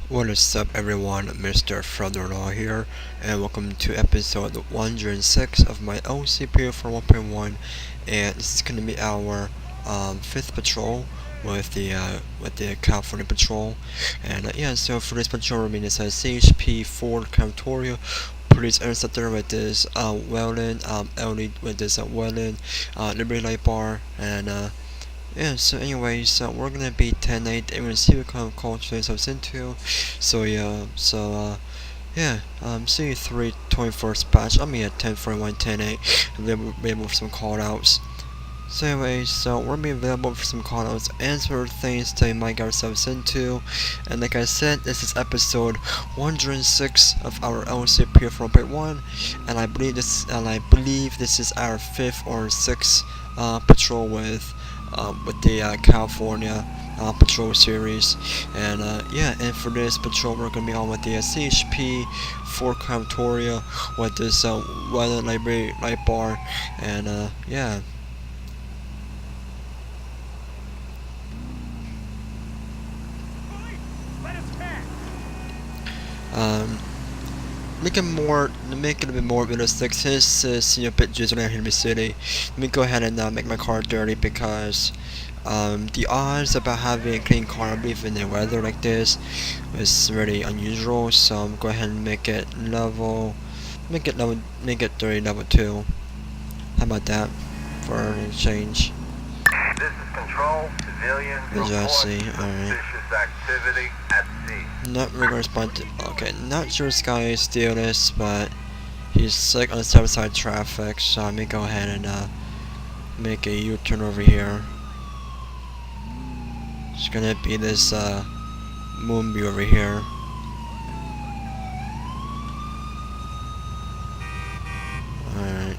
What is up everyone, Mr. Furtherlaw here, and welcome to episode 106 of my LCPDFR 1.1, and this is going to be our 5th patrol with the California patrol, and yeah, so for this patrol we're meaning CHP4 California. Police interceptor with this Wellen, LD with this Wellen, Liberty Light Bar, and yeah, so anyways, we're gonna be 10-8 and we're gonna see what kind of culture this into. So yeah, see 3/21st batch. I mean at 10:41, 10-8, and then we'll be able for some call outs. So anyways, so we're gonna be available for some call outs, answer things that we might get ourselves into. And like I said, this is episode 106 of our LCP 4.1, and I believe this is our 5th or 6th patrol with the California patrol series, and yeah, and for this patrol we're gonna be on with the CHP for California with this weather library light bar, and yeah. Um, make it a bit more realistic. Since a bit drizzly here in the city, let me go ahead and make my car dirty because the odds about having a clean car, I believe in the weather like this, is really unusual. So I'm go ahead and make it dirty level 2. How about that for an exchange? This is Control. Civilian report suspicious activity at sea. Not really gonna respond to. Okay, not sure this guy is steal this, but he's like on the south side traffic, so let me go ahead and make a U-turn over here. It's gonna be this moonbee over here. Alright.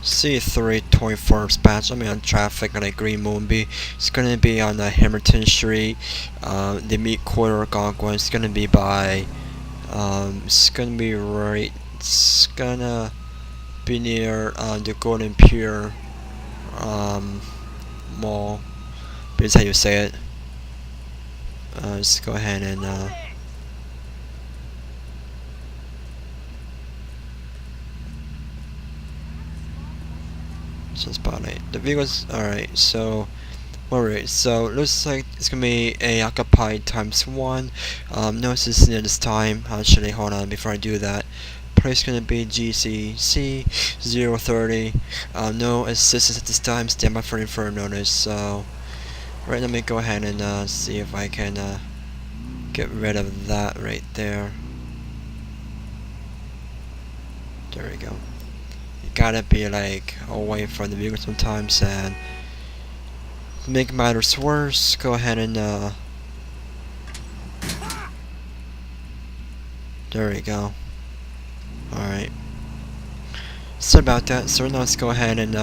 C3/21st batch. I'm on traffic on a green moonbee. It's gonna be on Hamilton Street, the meat quarter Algonquin. It's gonna be by, it's gonna be near the Golden Pier Mall. But that's how you say it. Let's go ahead and so spotlight. The vehicles. Alright, so alright, so looks like it's gonna be a occupied ×1. No assistance at this time. Actually, hold on before I do that. Price gonna be GCC 030. No assistance at this time. Stand by for info notice. So right, let me go ahead and see if I can get rid of that right there. There we go. Gotta be like away from the vehicle sometimes, and to make matters worse, go ahead and there we go. Alright, so about that. So now let's go ahead and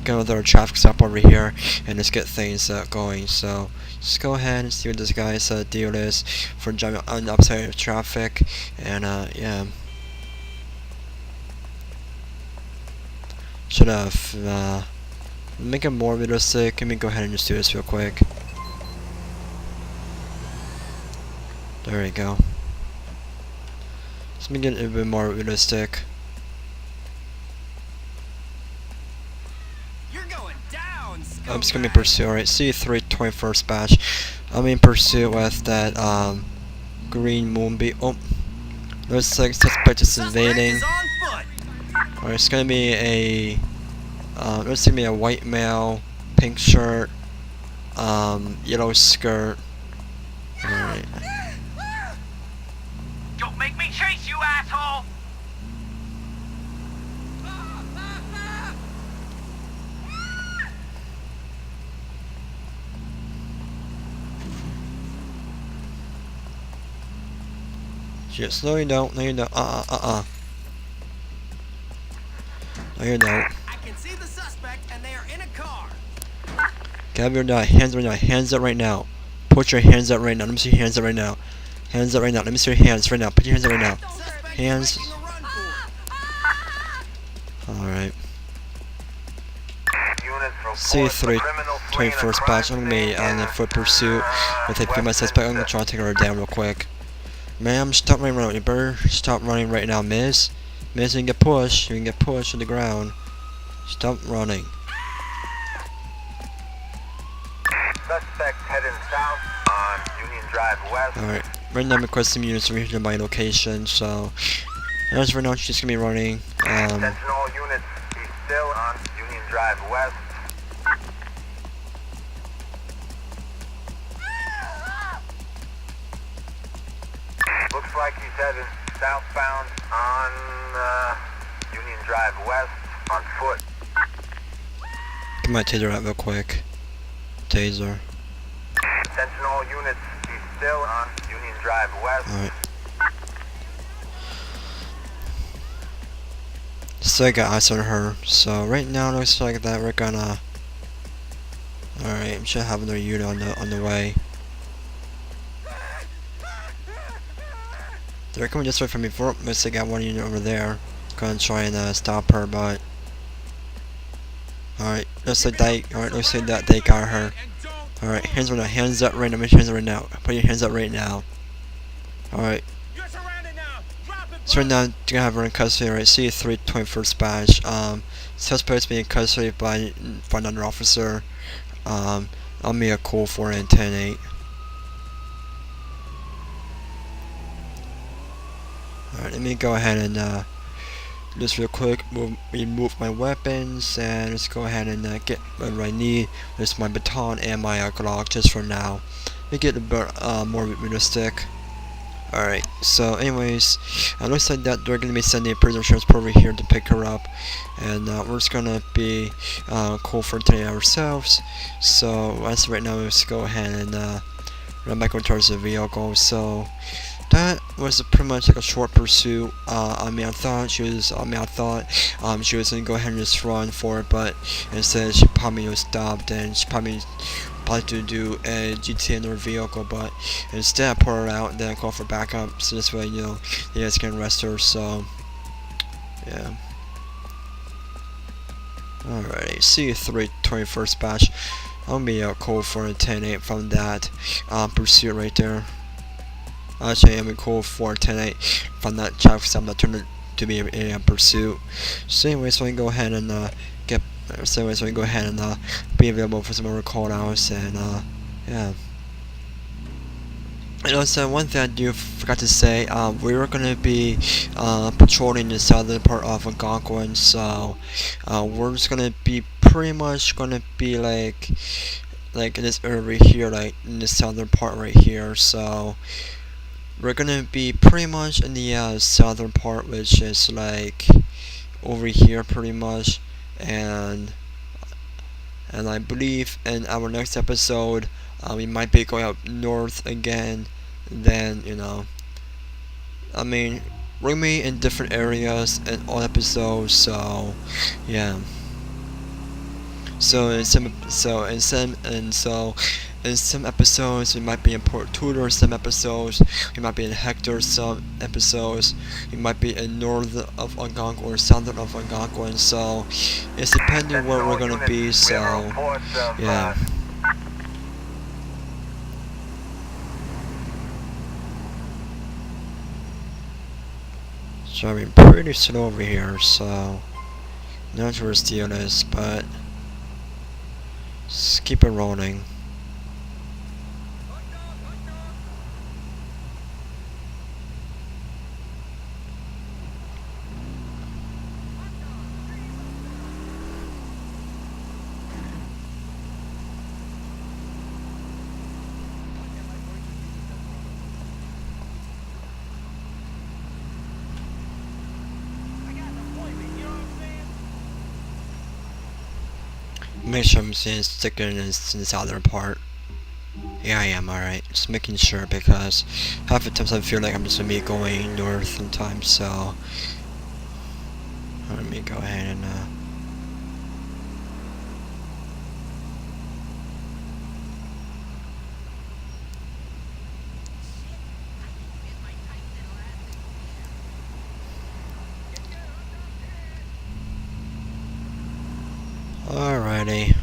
go with our traffic stop over here and let's get things going. So just go ahead and see what this guy's deal is for driving on the upside of traffic, and yeah. Should have make it more realistic. Let me go ahead and just do this real quick. There we go. Let's make it a little bit more realistic. You're going down, I'm just gonna be pursuit. Alright, C3/21st batch. I'm in pursuit with that green moonbee. Oh, looks like suspect is invading. Alright, it's gonna be a let's give me a white male, pink shirt, yellow skirt. Alright. Don't make me chase you, asshole! Just no you don't, no you don't. No you don't. I can see the suspect and they are in a car. Have your hands up right now. Put your hands up right now. Let me see your hands up right now. Hands up right now. Let me see your hands right now. Put your hands up right now. Hands. Alright. C3 21st batch. I'm gonna be on a foot pursuit with a female suspect. I'm gonna try to take her down real quick. Ma'am, stop running around. You better stop running right now, miss. Miss, you can get pushed. You can get pushed to the ground. Stop running. Suspect heading south on Union Drive West. Alright. Right now I'm requesting units to reach my location, so as for now she's gonna be running. Attention all units, be still on Union Drive West. Looks like he's heading southbound on Union Drive West on foot. Get my taser out real quick. Taser. Attention all units, be still on Union Drive West. Alright. So I got eyes on her. So right now it looks like that we're gonna. Alright, we should have another unit on the way. They're coming this way from before. Looks like I got one unit over there. Gonna try and stop her, but alright, looks like they got her. Alright, hands up right now. Hands up right now. Hands up right now. Put your hands up right now. Alright. So right now, you're gonna have her in custody. Alright, C3 21st batch. Suspect's being in custody by another officer. I'll make a call for it in 10-8. Alright, let me go ahead and just real quick, remove my weapons and let's go ahead and get what I need. There's my baton and my Glock just for now. Let me get a bit more realistic. Alright, so anyways, it looks like that they're going to be sending a prisoner transport over here to pick her up. And we're just going to be call for today ourselves. So as right now, let's go ahead and run back over towards the vehicle. So that was pretty much like a short pursuit. I thought she was gonna go ahead and just run for it, but instead she probably was stopped and she probably to do a GTA in her vehicle, but instead I pull her out and then I call for backup, so this way, you guys can arrest her. So yeah. Alright, C3 21st batch. I'll be call for a 10-8 from that pursuit right there. Actually, I'm call for 10-8 from that traffic stop that turned to be a pursuit. So anyways, so we can go ahead and be available for some more call outs and yeah. And also, one thing I forgot to say, we were gonna be patrolling the southern part of Algonquin, so we're just gonna be pretty much gonna be like in this area here, like in the southern part right here. So we're gonna be pretty much in the southern part, which is like over here pretty much, and I believe in our next episode we might be going up north again. Then I mean, we're gonna be in different areas in all episodes. So yeah. So in some episodes we might be in Port Tudor, some episodes we might be in Hector, some episodes we might be in north of Algonquin or south of Algonquin, so it's depending where we're gonna be. So yeah. So I'm pretty slow over here, so not sure where steel is, but just keep it rolling. Make sure I'm sticking in the southern part. Yeah, I am, alright. Just making sure, because half the times I feel like I'm just gonna be going north sometimes, so let me go ahead and Alrighty.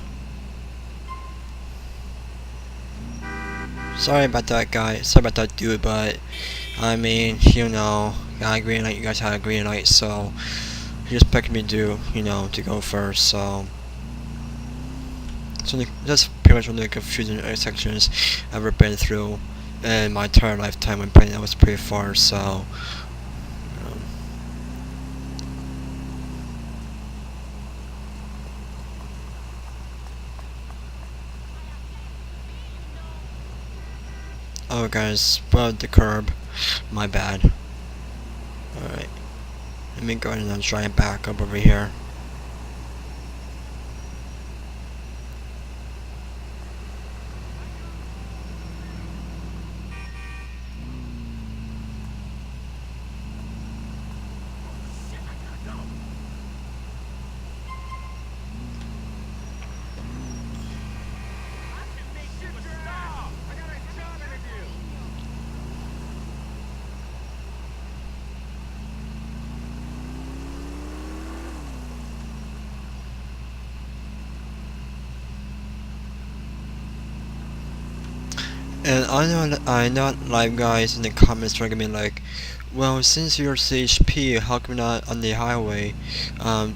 Sorry about that guy. Sorry about that dude, but I mean, you know, got a green light. You guys had a green light, so he just picked me to, you know, to go first. So that's pretty much one of the confusing intersections I've ever been through in my entire lifetime when playing. That was pretty far. So. Oh guys, spud the curb. My bad. Alright. Let me go ahead and try and back up over here. And I know live guys in the comments are gonna be like, well, since you're CHP, how come you're not on the highway,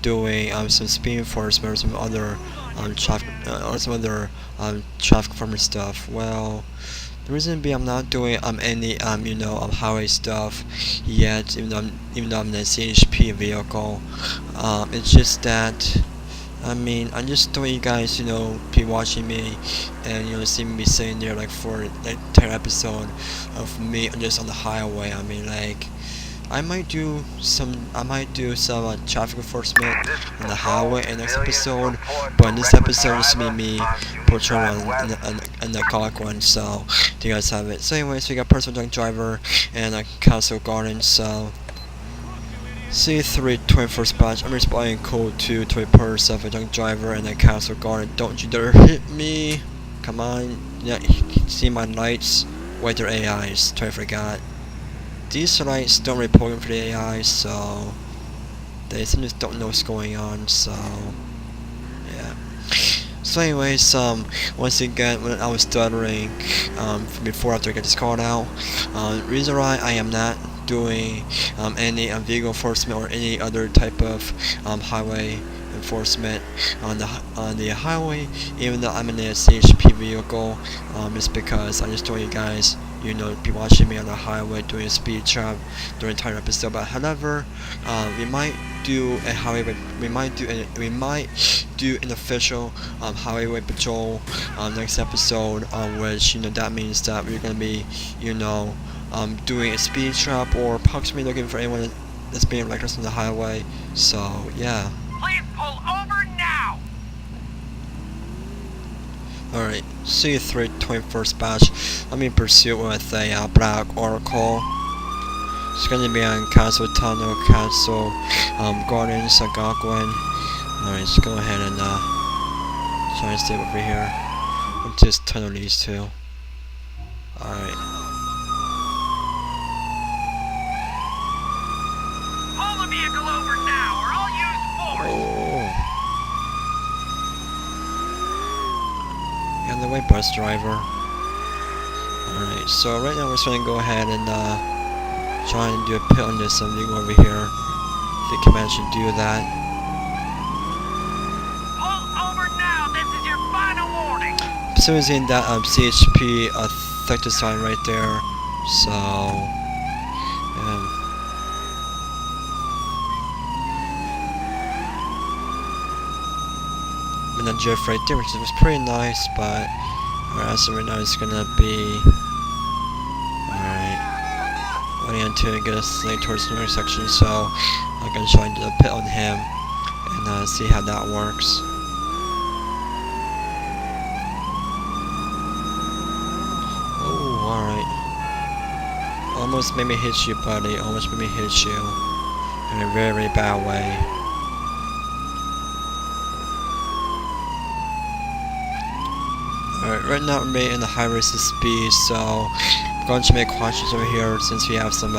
doing some speed enforcement or some other traffic traffic enforcement stuff? Well, the reason being I'm not doing any highway stuff yet, even though I'm in a CHP vehicle. It's just that. I mean, I just don't want you guys, be watching me and, see me sitting there, like, for the entire episode of me just on the highway. I mean, like, I might do some traffic enforcement on the highway in the next episode, but in this episode, it's gonna be me portraying on the Colic one, so, do you guys have it? So anyways, we got personal drunk driver and a Castle Garden, so. C3 21st batch, I'm responding code 2 to a per 7 drunk driver and a Castle Garden. Don't you dare hit me! Come on, yeah, see my lights? Wait, they're AIs, totally forgot. These lights don't report for the AIs, so they just don't know what's going on, so yeah. So anyways, once again, when I was stuttering, before after I get this called out, reason why I am not doing any vehicle enforcement or any other type of highway enforcement on the highway, even though I'm in a CHP vehicle, is because I just told you guys, be watching me on the highway doing a speed trap during the entire episode. But however, we might do a highway, we might do an official highway patrol next episode, which that means that we're gonna be doing a speed trap or possibly looking for anyone that's being reckless on the highway. So yeah. Please pull over now. Alright, C3 21st batch. Let me pursue with a black Oracle. It's gonna be on Castle Tunnel, Castle Gardens, Algonquin. Alright, let's go ahead and try and stay over here. We'll just tunnel these two. Alright. Pull the vehicle over now, or I'll use force. Oh. And the way, bus driver. Alright, so right now we're just gonna go ahead and try and do a pit on this something over here. If you can manage to do that. Pull over now. This is your final warning. So it's in that CHP effective sign right there. So and a drift right there, which was pretty nice, but so right now it's gonna be waiting until it gets like towards the intersection, so I'm gonna try and do a pit on him and see how that works. Oh, alright. Almost made me hit you, buddy. Almost made me hit you in a very, very bad way. Alright, right now we're in the high race of speed, so I'm going to make cautions over here since we have some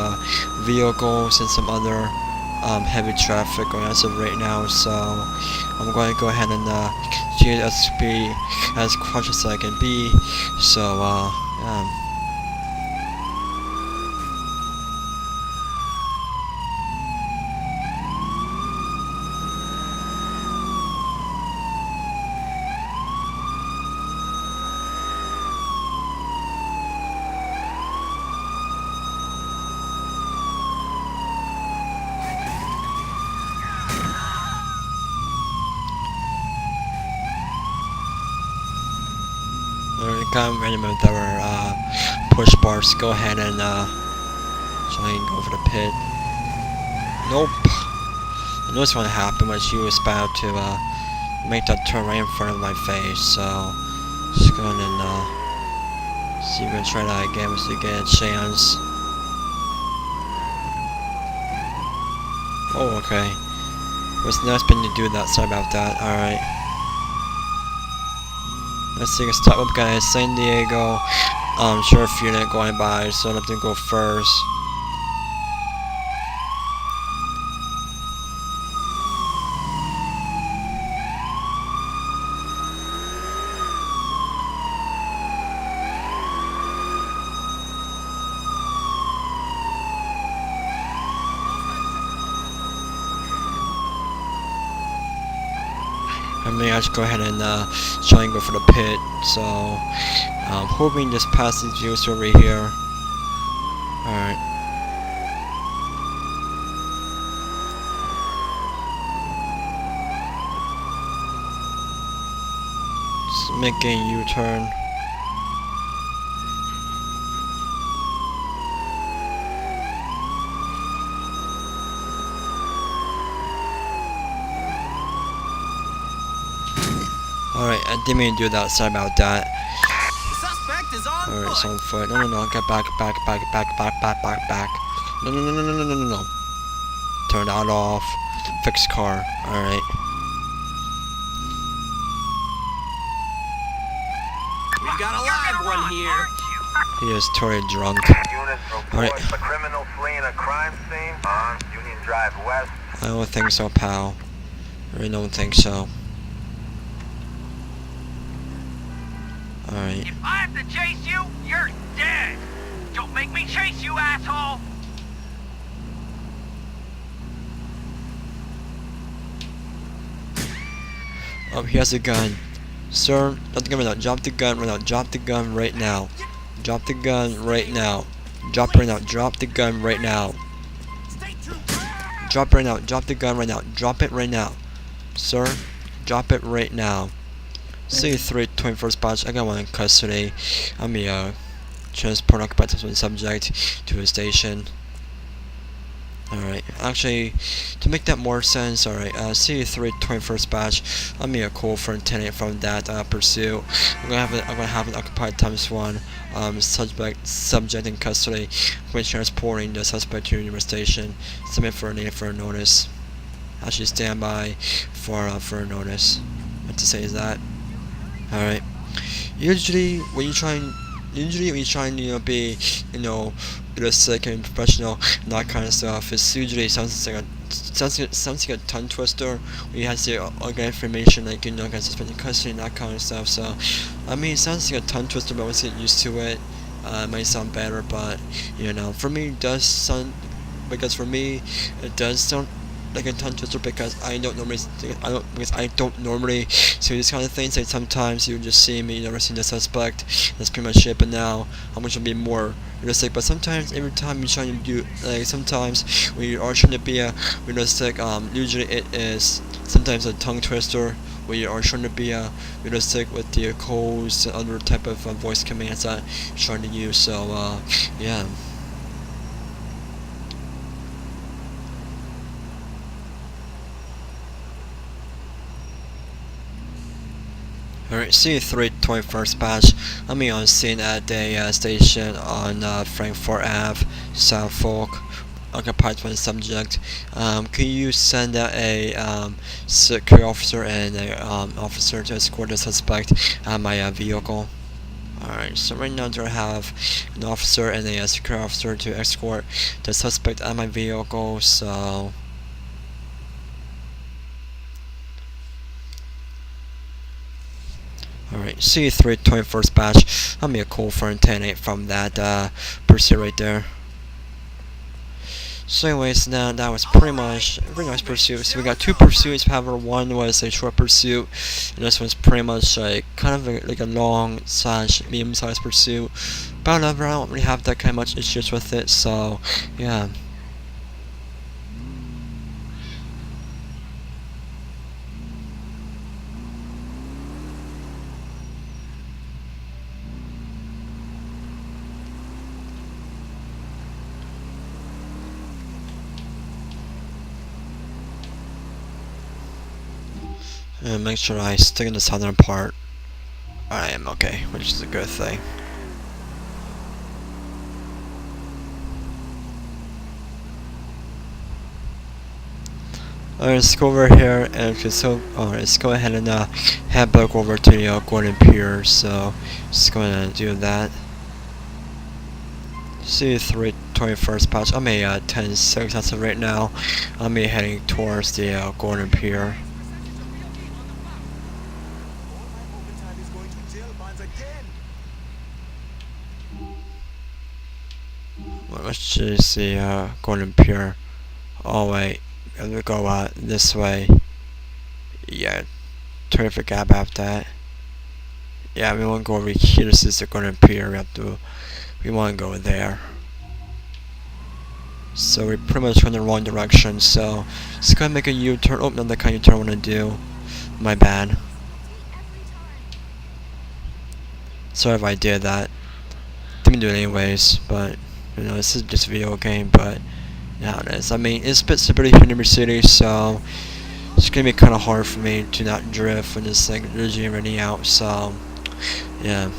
vehicles and some other heavy traffic going on as of right now, so I'm going to go ahead and get as speed as cautious as I can be. So we're kind of random with our push bars. Go ahead and try and go for the pit. Nope. I knew what's going to happen when she was about to make that turn right in front of my face. So just going and see if we can try that again once we get a chance. Oh, okay. Was not expecting to do that. Sorry about that. All right. Let's see. Start up, guys. San Diego. Sheriff unit going by, so I have to go first. I should go ahead and try and go for the pit. So I'm hoping just pass these views over here. Alright. Just making a U-turn. Alright, I didn't mean to do that, sorry about that. Alright, it's on foot. No, get back. No. Turn that off. Fix car. Alright. We got a live one here. He is totally drunk. Units report Alright. a criminal fleeing a crime scene on Union Drive West. I don't think so, pal. I really don't think so. Alright. If I have to chase you, you're dead. Don't make me chase you, asshole. Oh, he has a gun. Sir, drop the gun right now. Drop the gun right now. Drop the gun right now. Drop the gun right now. Drop it right now. Drop the gun right now. Drop it right now. Drop the gun right now. Drop it right now. Sir, drop it right now. C3 21st batch. I got one in custody. I'm a transport occupied subject to a station. Alright, actually, to make that more sense, alright, C3 21st batch, I'm gonna call for intendant from that pursuit. I'm gonna have an occupied ×1 subject in custody. I'm going to transporting the suspect to the station. Submit for a notice. Actually, stand by for a notice. What to say is that? Alright. Usually when you try and be realistic and professional and that kind of stuff, it's usually sounds like a tongue twister where you have to get information like get suspended custody and that kind of stuff. So I mean, it sounds like a tongue twister, but once you get used to it, it might sound better. But for me it does sound, because for me it does sound like a tongue twister because I don't normally see this kind of things. Like sometimes you just see me arresting the suspect. That's pretty much it. But now I'm going to be more realistic. But sometimes every time you're trying to do, like sometimes when you are trying to be realistic, usually it is sometimes a tongue twister where you are trying to be realistic with the codes and other type of voice commands that you're trying to use. So yeah. Alright, C3 21st batch. I'm on scene at the station on Frankfurt Ave, South Fork. Occupied by the subject. Can you send out a security officer and a officer to escort the suspect at my vehicle? Alright, so right now I have an officer and a security officer to escort the suspect at my vehicle. So Alright, C3 21st batch. That'll be a cool for 10-8 from that pursuit right there. So anyways, now that was pretty much a very nice pursuit. So we got 2 pursuits. However, one was a short pursuit, and this one's pretty much like kind of like a long / medium-sized pursuit. But however, I don't really have that kind of much issues with it. So yeah. And make sure I stick in the southern part. I am okay, which is a good thing. Alright, let's go over here and let's go ahead and head back over to the Golden Pier. So just going to do that. C3 21st patch. I'm a 10-6 as of right now. I'm heading towards the Golden Pier. Let's just see Golden Pier. Oh wait, I'm gonna go this way. Yeah, terrific gap after that. Yeah, we want to go over here. This is the Golden Pier. We want to go there. So we're pretty much going the wrong direction. So just gonna make a U-turn. Oh, not the kind of U-turn I want to do. My bad. Sorry if I did that. Didn't do it anyways, but. You know, this is just a video game, but yeah, it is. I mean, it's a bit stability here in New York City, so it's gonna be kind of hard for me to not drift when it's like literally running out. So yeah.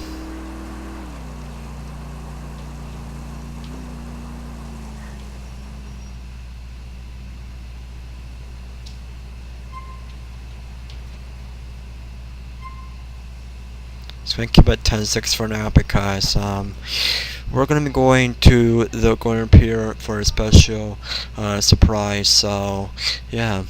So I'm gonna keep it 10-6 for now because we're gonna be going to the Golden Pier for a special surprise. So yeah.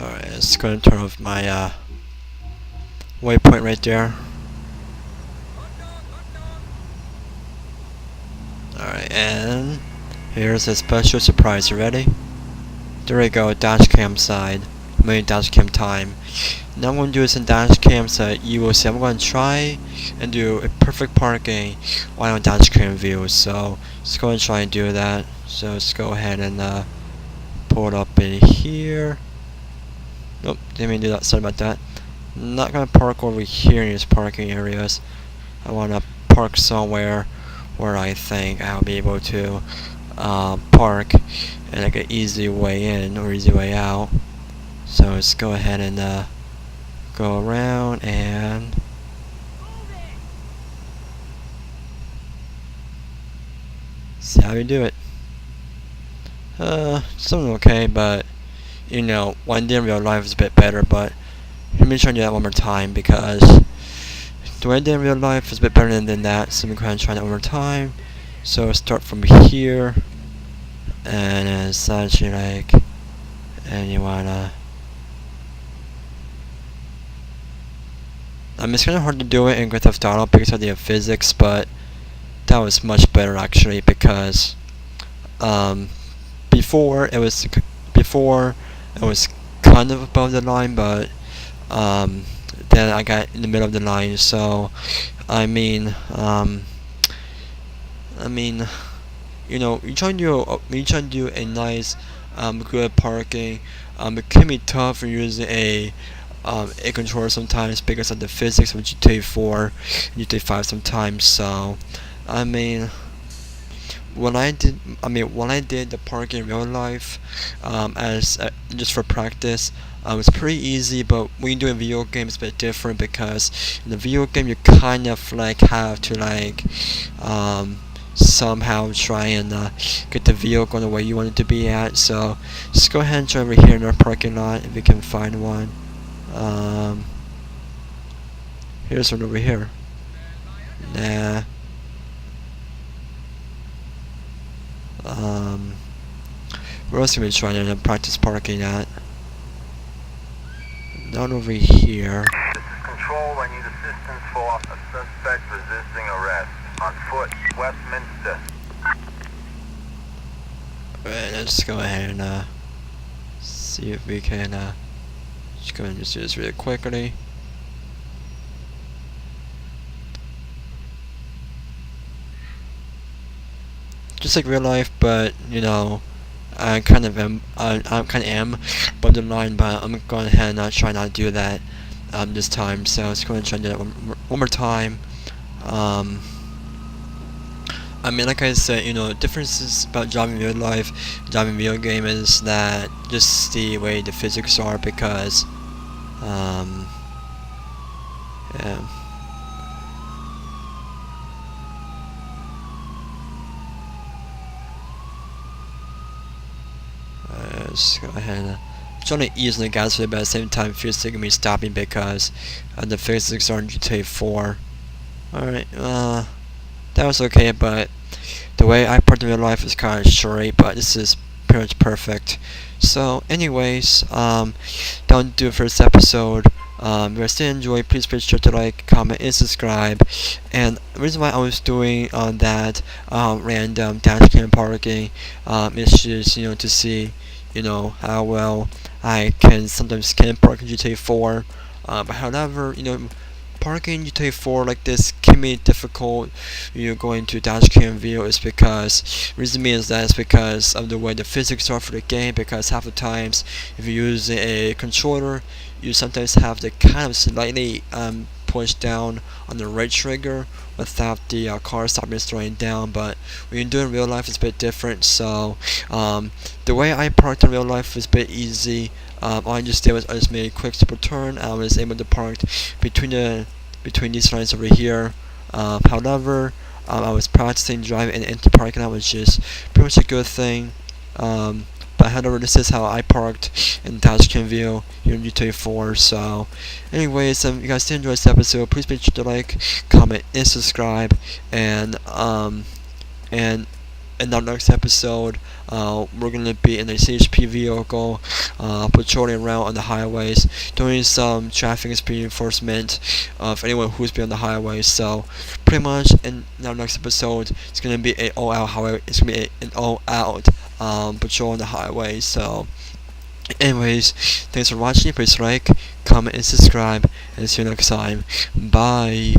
Alright, it's going to turn off my waypoint right there. Alright, and here's a special surprise. You ready? There we go, dash cam side. Dash cam time. Now I'm going to do this in dash cam so you will see. I'm going to try and do a perfect parking while on dash cam view. So let's go and try and do that. So let's go ahead and pull it up in here. Nope, didn't mean to do that. Sorry about that. I'm not gonna park over here in these parking areas. I wanna park somewhere where I think I'll be able to park and like an easy way in or easy way out. So let's go ahead and go around and see how we do it. Something okay, but you know, one day in real life is a bit better, but let me try and do that one more time because the one day in real life is a bit better than that, so I'm going to try that one more time. So start from here, and it's actually like, and you wanna, I mean, it's kind of hard to do it in Grand Theft Auto because of the physics, but that was much better actually because before it was kind of above the line, but then I got in the middle of the line. So I mean, you know, you try to do a nice, good parking. It can be tough for using a controller sometimes because of the physics of GTA 4 and GTA 5 sometimes. So I mean, when I did the parking in real life, as just for practice, it's pretty easy. But when you do a video game, it's a bit different because in the video game you kind of like have to like somehow try and get the vehicle the way you want it to be at. So just go ahead and try over here in our parking lot if you can find one. Here's one over here. Nah. Where else can we try to practice parking at? Not over here. This is Control. I need assistance for a suspect resisting arrest. On foot, Westminster. Alright, let's go ahead and see if we can just go and just do this really quickly. Just like real life, but you know, I kind of am borderline, but I'm going ahead and try not to do that this time. So let's go ahead and try to do that one more time. I mean, like I said, you know, differences about driving real life, driving video game is that just the way the physics are, because yeah. Let's go ahead and trying to ease on the gas a bit, but at the same time feels like me stopping because the physics are in GTA 4. Alright, that was okay, but the way I parked in real life is kind of straight, but this is pretty much perfect. So anyways, don't do the first episode. If you still enjoy, please be sure to like, comment, and subscribe. And the reason why I was doing that random dashcam parking is just, you know, to see, you know, how well I can sometimes park in GTA 4. But however, you know, parking GTA 4 like this can be difficult. You know, going to dashcam view is because reason being is that it's because of the way the physics are for the game. Because half the times, if you're using a controller, you sometimes have to kind of slightly push down on the right trigger without the car stopping and slowing down. But when you do it in real life, it's a bit different. So the way I parked in real life was a bit easy. All I just did was I just made a quick super turn. I was able to park between these lines over here. However, I was practicing driving into the parking lot, which is pretty much a good thing. But however, this is how I parked in the dashcam view here in GTA 4. So, anyways, if you guys did enjoy this episode, please be sure to like, comment, and subscribe. And in our next episode, we're gonna be in a CHP vehicle, patrolling around on the highways, doing some traffic speed enforcement of anyone who's been on the highways. So, pretty much in our next episode, it's gonna be an all-out highway. It's gonna be an all-out patrol on the highway. So, anyways, thanks for watching. Please like, comment, and subscribe, and see you next time. Bye.